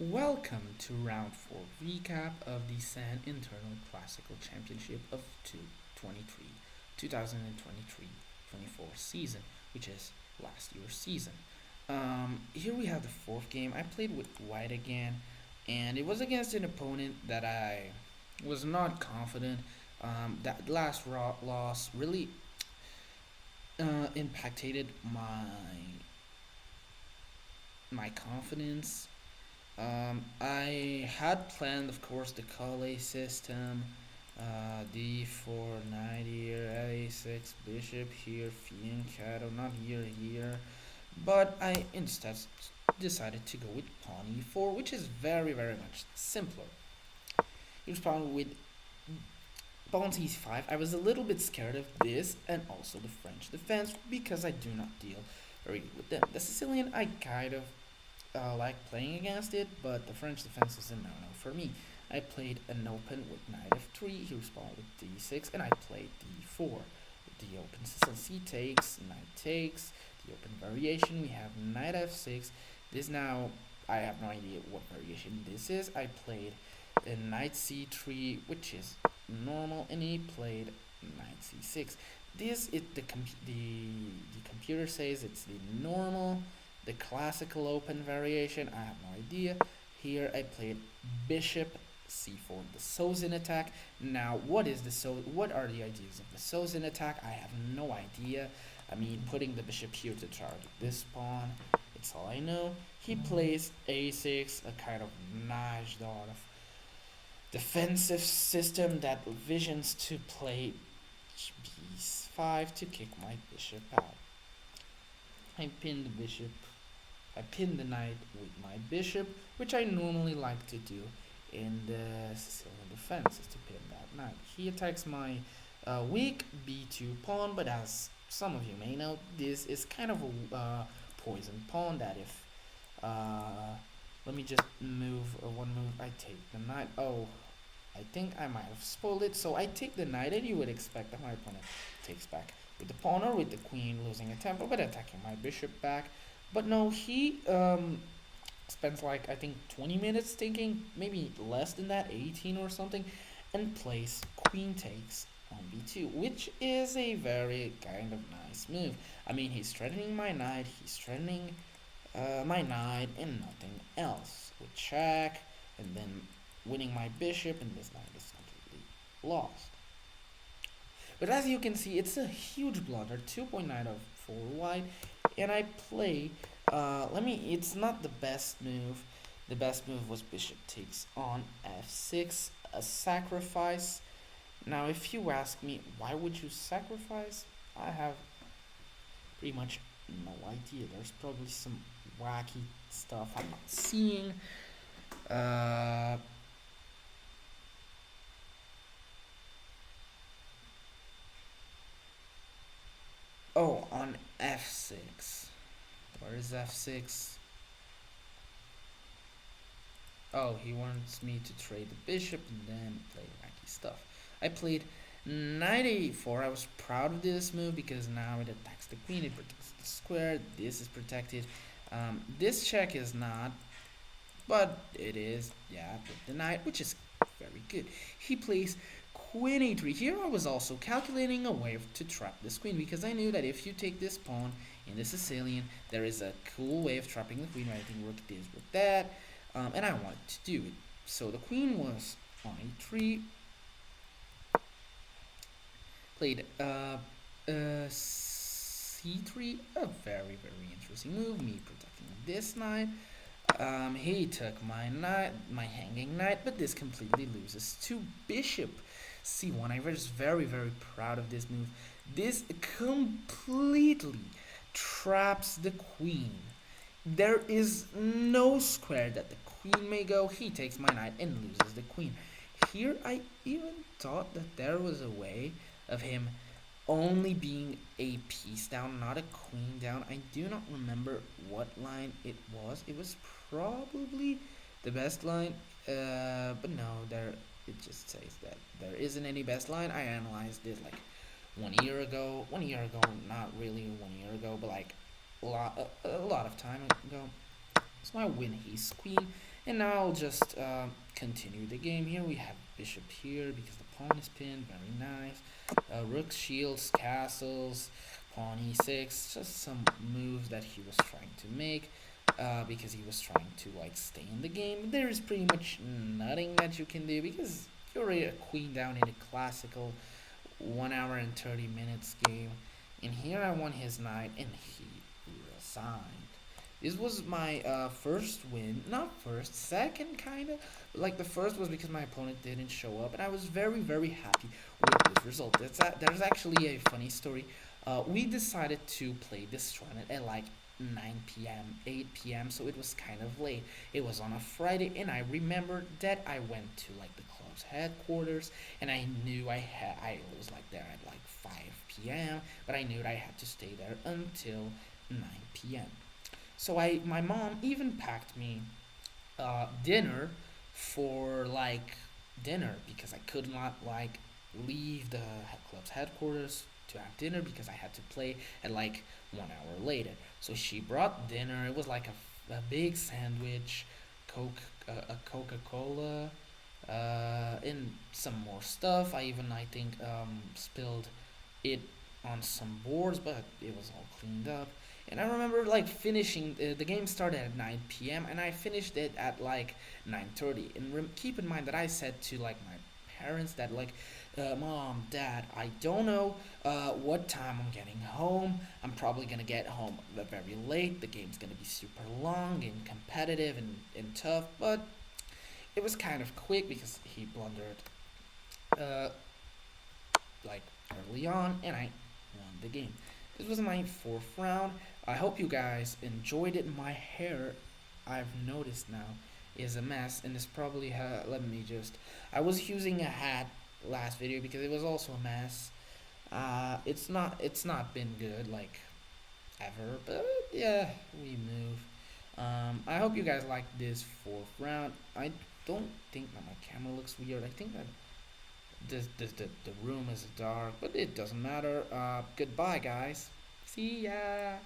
Welcome to round 4 recap of the San Internal Classical Championship of 2023-24 season, which is last year's season. Here we have the fourth game. I played with White again, and it was against an opponent that I was not confident. That last loss really impacted my confidence. I had planned, of course, the Calais system, d4, knight here, a6, bishop here, fianchetto, not here. But I instead decided to go with pawn e4, which is very much simpler. He responded with pawn c5. I was a little bit scared of this and also the French defense because I do not deal very good with them. The Sicilian, I kind of like playing against it, but the French defense is a no-no for me. I played an open with knight f3, he responded with d6, and I played d4. The open system c takes, knight takes. The open variation, we have knight f6. This now, I have no idea what variation this is. I played a knight c3, which is normal, and he played knight c6. This is the computer says it's the normal, the classical open variation. I have no idea. Here I played bishop c4, the Sozin attack. Now, what are the ideas of the Sozin attack? I have no idea. I mean, putting the bishop here to target this pawn. It's all I know. He plays a6, a kind of nice sort of defensive system that visions to play b5 to kick my bishop out. I pin the bishop. I pin the knight with my bishop, which I normally like to do in the Sicilian defense, is to pin that knight. He attacks my weak b2 pawn, but as some of you may know, this is kind of a poison pawn that if let me just move one move. I take the knight. Oh, I think I might have spoiled it. So I take the knight, and you would expect that my opponent takes back with the pawn or with the queen, losing a tempo, but attacking my bishop back. But no, he spends like I think 20 minutes thinking, maybe less than that, 18 or something, and plays queen takes on b2, which is a very kind of nice move. I mean, he's threatening my knight, he's threatening my knight, and nothing else. With check, and then winning my bishop, and this knight is completely lost. But as you can see, it's a huge blunder, 2.9 of 4 white, and I play, it's not the best move. The best move was bishop takes on f6, a sacrifice. Now, if you ask me, why would you sacrifice? I have pretty much no idea. There's probably some wacky stuff I'm not seeing. Uh, oh, on f6. Where is f6? Oh, he wants me to trade the bishop and then play wacky stuff. I played knight a4. I was proud of this move because now it attacks the queen, it protects the square, this is protected. This check is not, but it is, yeah, with the knight, which is very good. He plays queen a3. Here I was also calculating a way to trap this queen because I knew that if you take this pawn in the Sicilian, there is a cool way of trapping the queen. I think rook deals with that, and I wanted to do it. So the queen was on a3. Played c3, a very interesting move. Me protecting this knight. He took my knight, my hanging knight, but this completely loses to bishop c1. I was very proud of this move. This completely traps the queen. There is no square that the queen may go. He takes my knight and loses the queen. Here I even thought that there was a way of him only being a piece down, not a queen down. I do not remember what line it was. It was probably the best line, but no, there it just says that there isn't any best line. I analyzed this like 1 year ago. 1 year ago, not really 1 year ago, but like a lot of time ago. So I win his queen, and now I'll just continue the game. Here we have bishop here because the pawn is pinned. Very nice. Rook shields, castles, pawn e6. Just some moves that he was trying to make. Because he was trying to like stay in the game. There is pretty much nothing that you can do because you're already a queen down in a classical 1 hour and 30 minutes game. And here I won his knight and he resigned. This was my first win. Not first, second kind of. Like the first was because my opponent didn't show up, and I was very, very happy with this result. There's actually a funny story. We decided to play this tournament at like 9 p.m., 8 p.m., so it was kind of late. It was on a Friday, and I remembered that I went to like the club's headquarters, and I knew I was like there at like 5 p.m., but I knew that I had to stay there until 9 p.m. So my mom even packed me dinner for like dinner because I could not like leave the club's headquarters to have dinner because I had to play at like 1 hour later. So she brought dinner. It was like a big sandwich, a Coca Cola, and some more stuff. I think spilled it on some boards, but it was all cleaned up. And I remember like finishing the game started at 9 p.m. and I finished it at like 9:30. And keep in mind that I said to like my parents that like, mom, dad, I don't know what time I'm getting home. I'm probably gonna get home very late. The game's gonna be super long and competitive and tough, but it was kind of quick because he blundered uh, like early on, and I won the game. This was my fourth round. I hope you guys enjoyed it. My hair, I've noticed now, is a mess, and it's probably let me just. I was using a hat last video because it was also a mess. It's not been good like ever, but yeah, we move. I hope you guys like this fourth round. I don't think that my camera looks weird. I think that the room is dark, but it doesn't matter. Goodbye, guys. See ya.